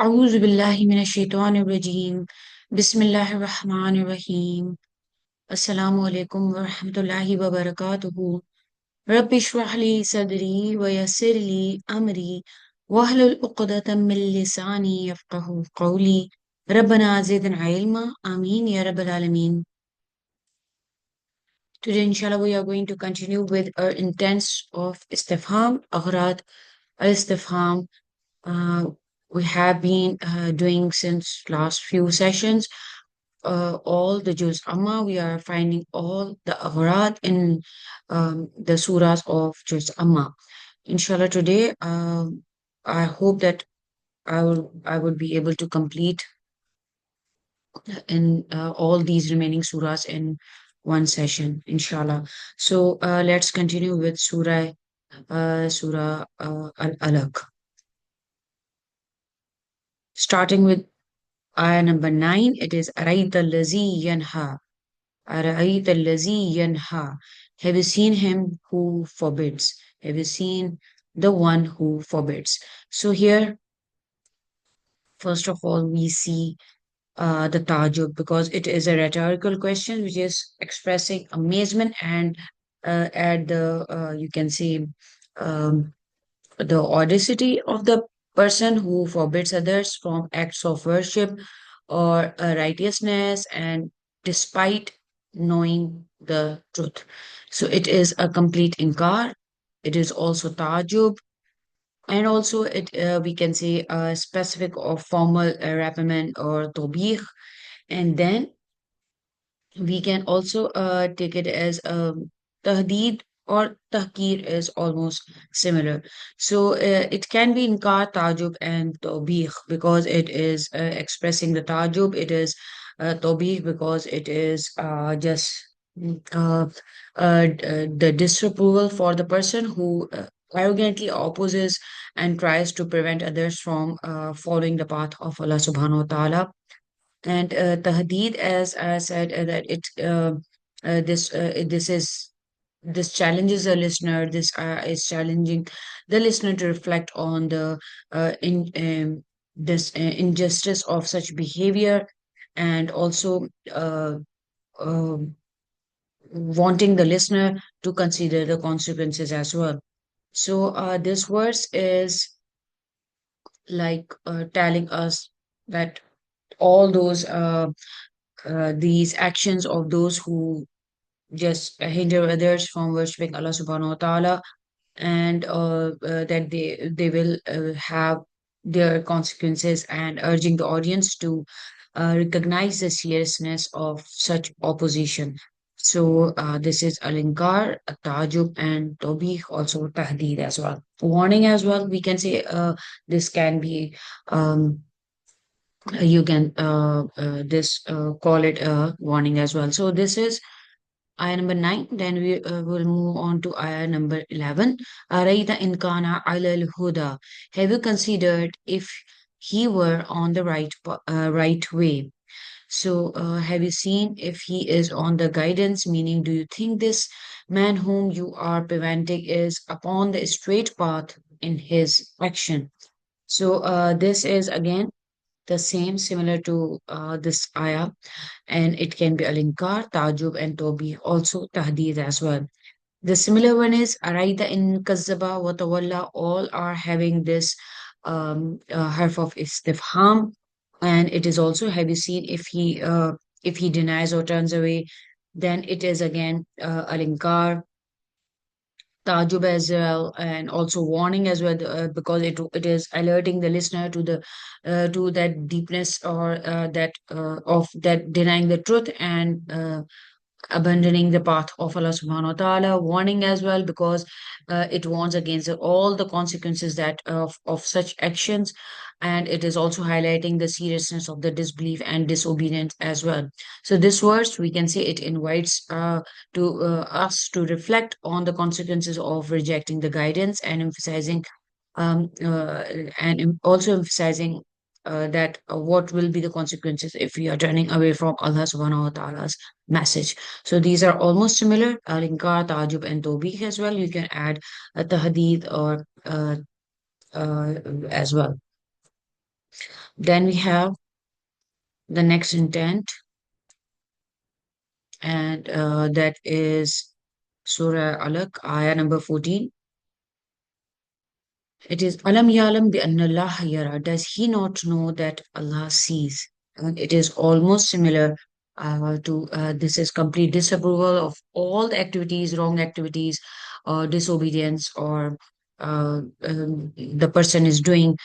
أعوذ بالله من الشيطان الرجيم بسم الله الرحمن الرحيم السلام عليكم ورحمة الله وبركاته رب اشرح لي صدري ويسر لي أمري واحلل عقدة من لساني يفقه قولي ربنا زدنا علما آمين يا رب العالمين. Today inshallah we are going to continue with our intense of Istifham, Aghrad, Al-Istifham. uh, we have been doing since last few sessions all the Juz Amma. We are finding all the Agharad in the surahs of Juz Amma. Inshallah, today I hope that I would be able to complete in all these remaining surahs in one session, inshallah. So let's continue with Surah Al-Alaq, starting with ayah number 9. It is Araita Lazi Yanha. أَرَأَيْتَ الَّذِي يَنْهَى. Have you seen him who forbids? Have you seen the one who forbids? So here, first of all, we see the tajub, because it is a rhetorical question which is expressing amazement and at the you can say um, the audacity of the person who forbids others from acts of worship or righteousness, and despite knowing the truth. So it is a complete inkar. It is also tajub, and also it we can say a specific or formal reprimand or tobih. And then we can also take it as tahdeed, or tahkir is almost similar. So it can be inkar, tajub, and tawbih because it is expressing the tajub. It is tawbih because it is just mm, uh, the disapproval for the person who arrogantly opposes and tries to prevent others from following the path of Allah subhanahu wa ta'ala. And Tahdeed, as I said, that this challenges the listener. This is challenging the listener to reflect on the in this injustice of such behavior, and also uh, wanting the listener to consider the consequences as well. So this verse is like telling us that all those these actions of those who just hinder others from worshiping Allah subhanahu wa ta'ala, and that they will have their consequences, and urging the audience to recognize the seriousness of such opposition. So this is alinkar, tajub, and tobih, also tahdeed as well. Warning as well. We can say this can be you can this call it a warning as well. So this is ayah number 9. Then we will move on to ayah number 11. Araita in kana ala huda. Have you considered if he were on the right way? So have you seen if he is on the guidance? Meaning, do you think this man whom you are preventing is upon the straight path in his action? So this is again the same, similar to this ayah, and it can be alinkar, tajub, and tobi, also tahdeed as well. The similar one is araida in kazzaba wa tawalla. All are having this harf of istifham, and it is also, have you seen if he denies or turns away, then it is again alinkar, tajub as well, and also warning as well, because it is alerting the listener to that deepness, or that of that denying the truth, and abandoning the path of Allah subhanahu wa ta'ala. Warning as well because it warns against all the consequences that of such actions, and it is also highlighting the seriousness of the disbelief and disobedience as well. So this verse, we can say, it invites to us to reflect on the consequences of rejecting the guidance, and emphasizing also emphasizing that what will be the consequences if we are turning away from Allah subhanahu wa ta'ala's message. So these are almost similar, Al-Inkar, Tajub, and Tobih as well. You can add a Tahdid or as well. Then we have the next intent, and that is Surah Alaq, ayah number 14. It is Alam Yalam bi anna Allah yara. Does he not know that Allah sees? And it is almost similar to this is complete disapproval of all the activities, wrong activities, or disobedience, or the person is doing,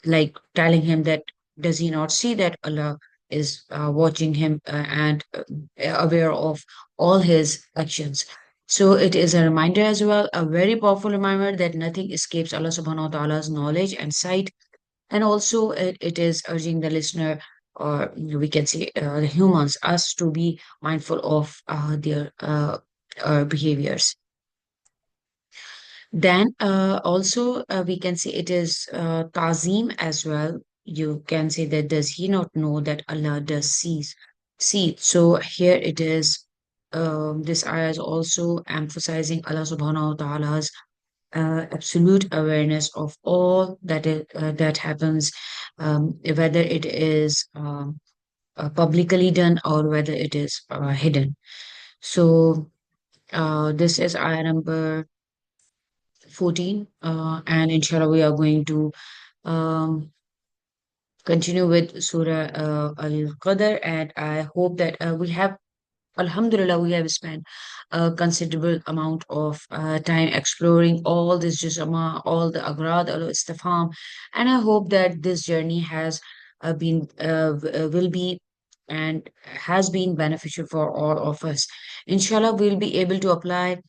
like telling him that does he not see that Allah is watching him and aware of all his actions. So it is a reminder as well, a very powerful reminder that nothing escapes Allah subhanahu wa ta'ala's knowledge and sight. And also it is urging the listener, or we can say the humans, us to be mindful of their behaviors. Then also we can say it is Tazim as well. You can say that does he not know that Allah does sees see? So here it is. This ayah is also emphasizing Allah Subhanahu wa Taala's absolute awareness of all that happens, whether it is publicly done or whether it is hidden. So this is ayah number 14, and inshallah, we are going to um, continue with Surah Al Qadr. And I hope that we have, Alhamdulillah, we have spent a considerable amount of time exploring all this jisama, all the Aghrad, al Istifham, and I hope that this journey has will be and has been beneficial for all of us. Inshallah, we'll be able to apply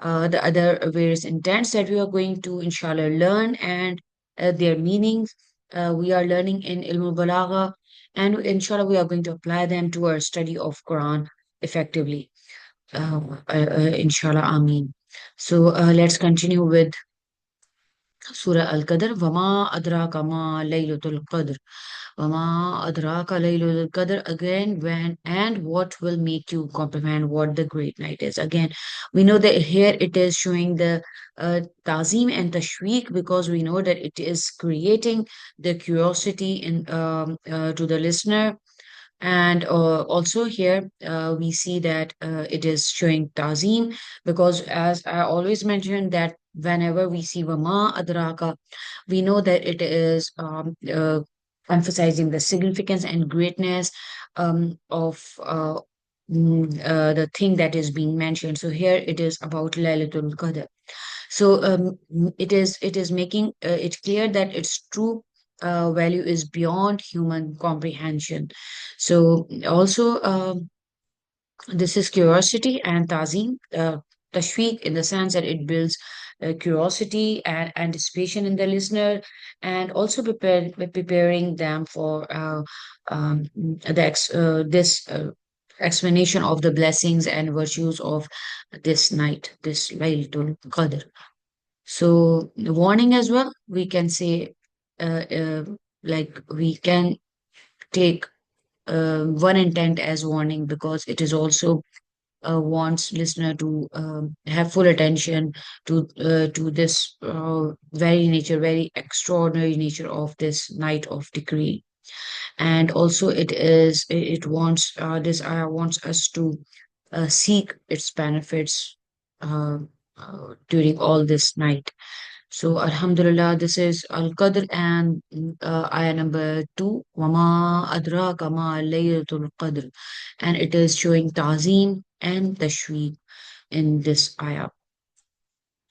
the other various intents that we are going to, inshallah, learn and their meanings. We are learning in Ilm Balagha, and inshallah, we are going to apply them to our study of Quran effectively. Inshallah, Ameen. So let's continue with Surah Al Qadr. Wama adraka ma laylatul Qadr. Wama adraka laylatul Qadr. Again, when and what will make you comprehend what the great night is? Again, we know that here it is showing the tazim and tashweek, because we know that it is creating the curiosity in to the listener. And also here we see that it is showing tazim, because as I always mention that whenever we see Vama Adraka, we know that it is emphasizing the significance and greatness of the thing that is being mentioned. So here it is about Laylatul Qadr. So it is making it clear that its true value is beyond human comprehension. So also this is curiosity and tazim, tashweek, in the sense that it builds curiosity and anticipation in the listener, and also preparing them for this explanation of the blessings and virtues of this night, this Laylatul Qadr. So the warning as well, we can say, like we can take one intent as warning, because it is also wants listener to have full attention to this very extraordinary nature of this night of decree. And also it wants this ayah wants us to seek its benefits during all this night. So, Alhamdulillah, this is Al Qadr, and ayah number 2, Wama Adraka Ma Laylatul Qadr. And it is showing Ta'zim and Tashweek in this ayah.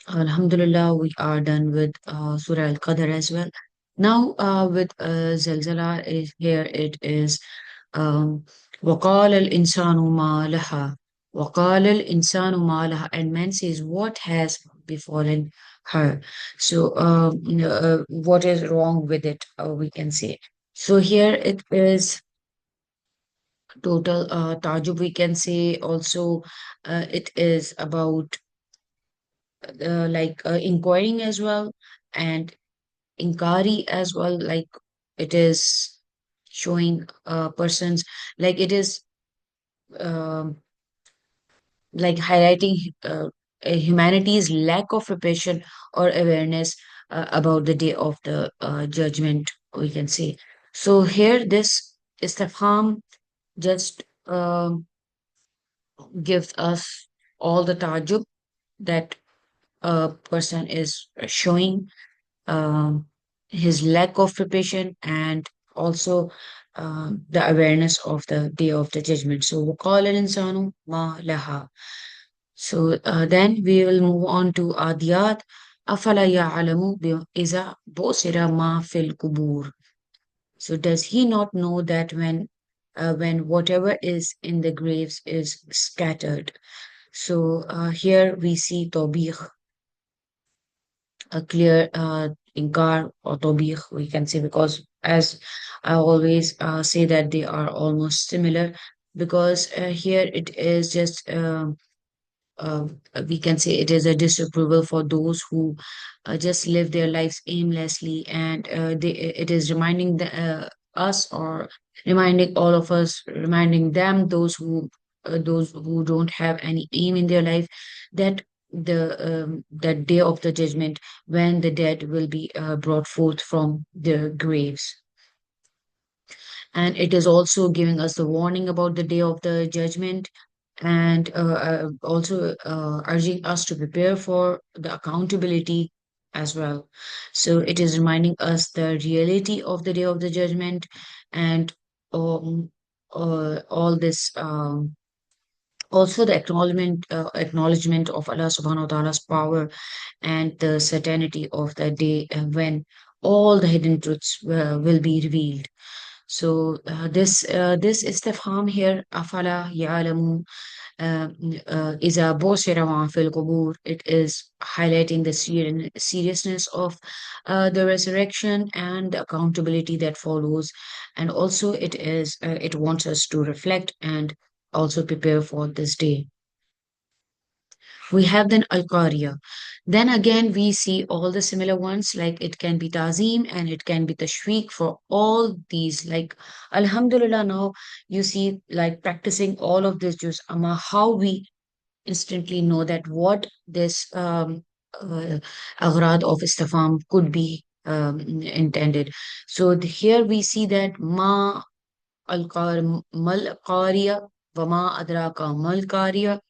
Alhamdulillah, we are done with Surah Al Qadr as well. Now, with Zalzala, here it is وقال الإنسان ما لها وقال الإنسان ما لها, and man says what has befallen her. So what is wrong with it, we can say. So here it is total tajub, we can say. Also it is about like inquiring as well, and inkari as well, like it is showing persons, like it is um like highlighting humanity's lack of preparation or awareness about the day of the judgment, we can say. So here, this istifham just gives us all the tajub that a person is showing, um, his lack of preparation, and also the awareness of the day of the judgment. So وقال الإنسان ما لها. So then we will move on to Adiyat. أفلا يعلم إذا بؤسر ما في القبور. So does he not know that when whatever is in the graves is scattered? So here we see Tobih, a clear inkar or Tobih, we can say, because as I always say that they are almost similar, because here it is just uh, we can say it is a disapproval for those who just live their lives aimlessly, and it is reminding us, or reminding all of us, reminding them, those who don't have any aim in their life, that that day of the judgment, when the dead will be brought forth from their graves. And it is also giving us the warning about the day of the judgment, and also urging us to prepare for the accountability as well. So it is reminding us the reality of the day of the judgment, and um, all this, also the acknowledgement of Allah subhanahu wa ta'ala's power, and the certainty of the day when all the hidden truths will be revealed. So this istifham here, afala ya'lamu إذا بُعْثِرَ مَا فِي الْقُبُورِ, it is highlighting the seriousness of the resurrection and the accountability that follows. And also it wants us to reflect and also prepare for this day. We have then Al-Qariya. Then again, we see all the similar ones, like it can be Tazim and it can be Tashweek for all these. Like, Alhamdulillah, now you see, like practicing all of this Juz Amma, how we instantly know that what this Aghrad of Istifham could be intended. So here we see that Ma mal Qariya, Vama Adraka mal Qariya,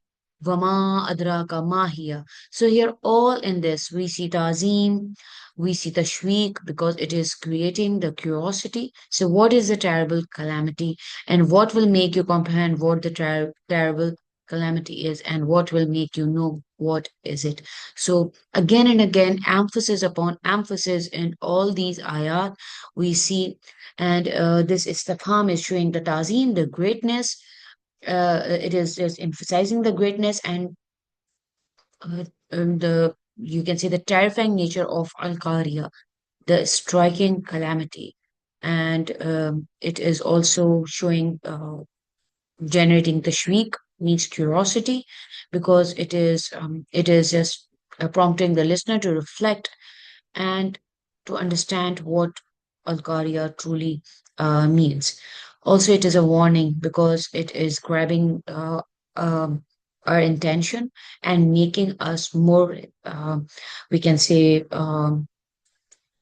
Vama adraka mahiya. So here all in this we see ta'zim, we see tashweek, because it is creating the curiosity. So what is the terrible calamity, and what will make you comprehend what the terrible calamity is, and what will make you know what is it. So again and again, emphasis upon emphasis in all these ayat we see, and this istifham is showing the ta'zim, the greatness, it is just emphasizing the greatness, and the, you can say, the terrifying nature of Al-Qariya, the striking calamity. And it is also showing, generating tashweek, means curiosity, because it is just prompting the listener to reflect and to understand what Al-Qariya truly means. Also, it is a warning because it is grabbing um, our intention and making us more, we can say,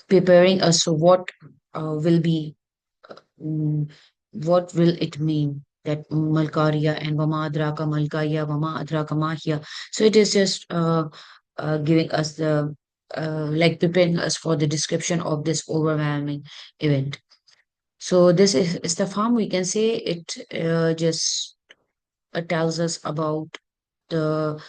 preparing us for what will be, mm, what will it mean that Malkariya and Vama Adraka Malkaya, Vama Adraka Mahya. So it is just giving us the, like preparing us for the description of this overwhelming event. So this is the farm. We can say it just tells us about the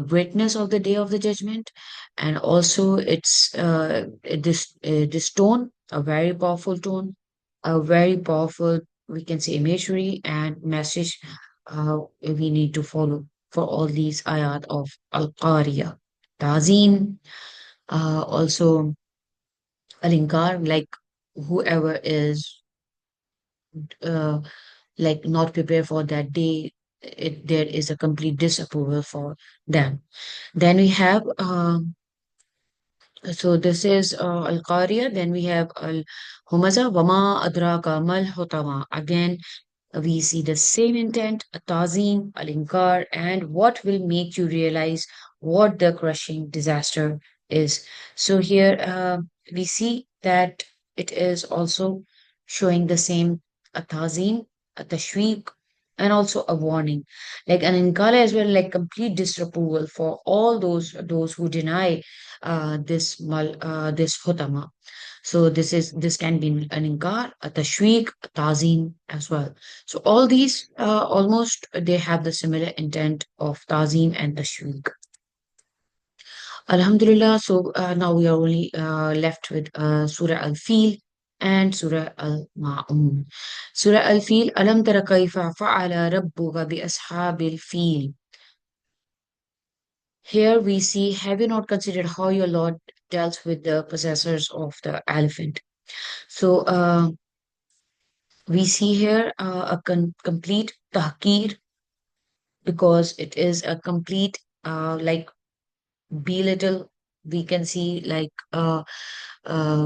greatness of the day of the judgment, and also it's this tone, a very powerful tone, a very powerful, we can say, imagery and message we need to follow for all these ayat of Al-Qariya. Tazim, also Alinkar, like whoever is uh, like not prepared for that day, there is a complete disapproval for them. Then we have, so this is Al-Qariya. Then we have Al-Humaza, Wama Adraka Mal Hutama. Again, we see the same intent, a Tazim, Al-Inkar, and what will make you realize what the crushing disaster is. So here we see that it is also showing the same a tazim, a tashweek, and also a warning. Like an inkara as well, like complete disapproval for all those who deny this hutama. So this can be an inkar, a tashweek, a tazim as well. So all these almost they have the similar intent of tazim and tashweek. Alhamdulillah. So now we are only left with Surah Al-Fil and Surah Al-Ma'un. Surah Al-Fil, Alam tara kayfa fa'ala rabbuka bi ashabil fil. Here we see, have you not considered how your Lord dealt with the possessors of the elephant? So we see here a complete tahqir because it is a complete like belittle. We can see like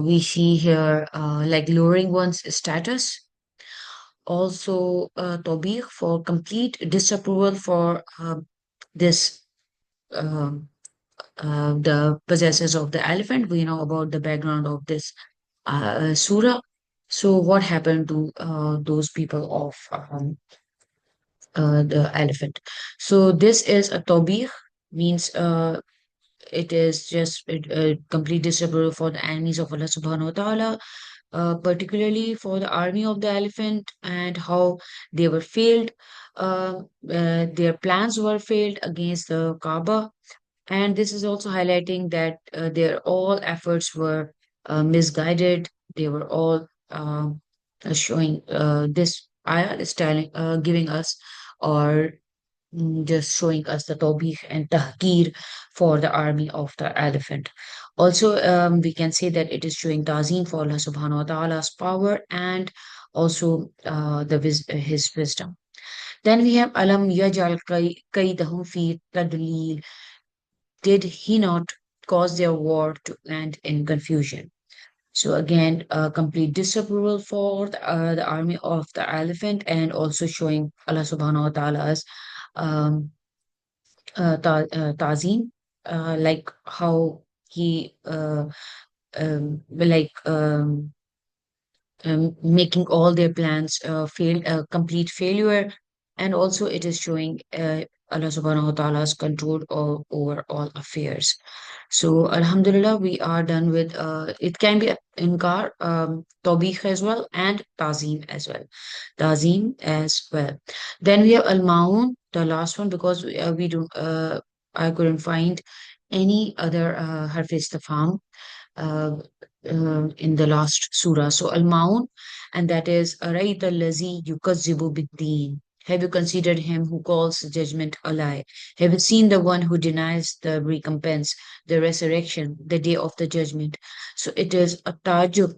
we see here like lowering one's status. Also, Tobih for complete disapproval for this the possessors of the elephant. We know about the background of this surah. So, what happened to those people of the elephant? So, this is a Tobih means it is just complete disapproval for the enemies of Allah subhanahu wa ta'ala, particularly for the army of the elephant and how they were failed. Their plans were failed against the Kaaba, and this is also highlighting that their all efforts were misguided. They were all showing this ayah is telling, giving us or just showing us the tawbih and tahqir for the army of the elephant. Also, we can say that it is showing ta'zim for Allah subhanahu wa ta'ala's power and also his wisdom. Then we have alam yajal kaidahum fi tadlil. Did he not cause their war to end in confusion? So again, a complete disapproval for the army of the elephant and also showing Allah subhanahu wa ta'ala's um, Tazim, like how he like making all their plans fail, complete failure, and also it is showing Allah subhanahu wa ta'ala's control over all affairs. So Alhamdulillah, we are done with it can be inkar, tawbih as well, and tazim as well. Tazim as well. Then we have al-maun, the last one, because we don't I couldn't find any other harf istifham uh, in the last surah. So Al-Maun, and that is Araita Lazi Yukazzibu Biddin. Have you considered him who calls judgment a lie? Have you seen the one who denies the recompense, the resurrection, the day of the judgment? So it is a tajub,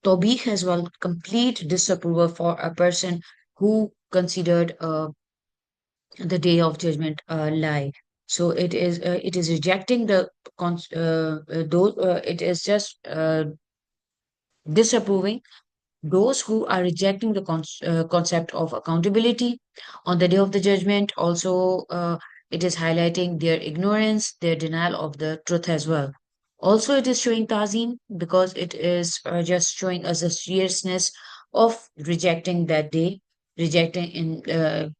tobih as well, complete disapproval for a person who considered the day of judgment lie. So it is rejecting the those it is just disapproving those who are rejecting the concept of accountability on the day of the judgment. Also, it is highlighting their ignorance, their denial of the truth as well. Also, it is showing tazim because it is just showing us the seriousness of rejecting that day, rejecting the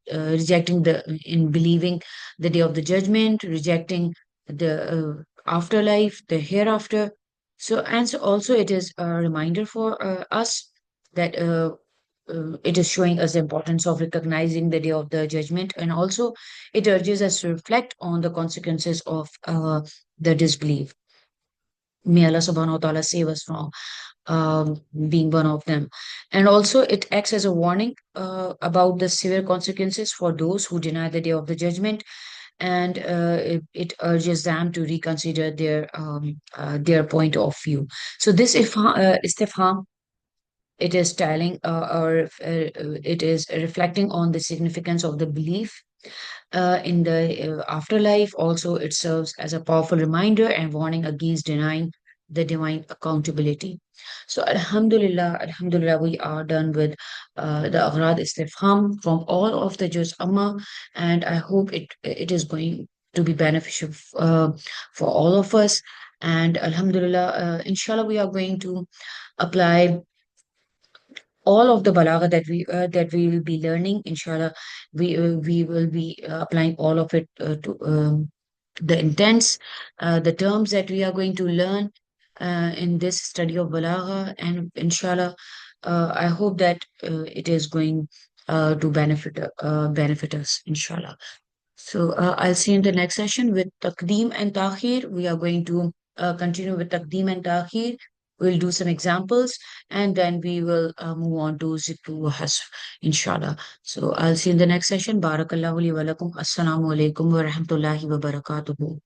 in believing the day of the judgment, rejecting the afterlife, the hereafter. So also it is a reminder for us that it is showing us the importance of recognizing the day of the judgment, and also it urges us to reflect on the consequences of the disbelief. May Allah subhanahu wa ta'ala save us from being one of them. And also, it acts as a warning about the severe consequences for those who deny the day of the judgment, and it urges them to reconsider their point of view. So this istifham, it is telling or it is reflecting on the significance of the belief in the afterlife. Also, it serves as a powerful reminder and warning against denying the divine accountability. So, Alhamdulillah, we are done with the Aghrad Istifham from all of the Juz Amma, and I hope it is going to be beneficial for all of us. And Alhamdulillah, inshallah, we are going to apply all of the balagha that we will be learning, inshallah, we will be applying all of it to the intents, the terms that we are going to learn in this study of balagha, and inshallah, I hope that it is going to benefit us, inshallah. So I'll see you in the next session with Taqdeem and Takhir. We are going to continue with Taqdeem and Takhir. We'll do some examples and then we will move on to Zikru wa Hasf, inshallah. So I'll see you in the next session. Barakallahu li wa lakum. Assalamu alaikum wa rahmatullahi wa barakatuhu.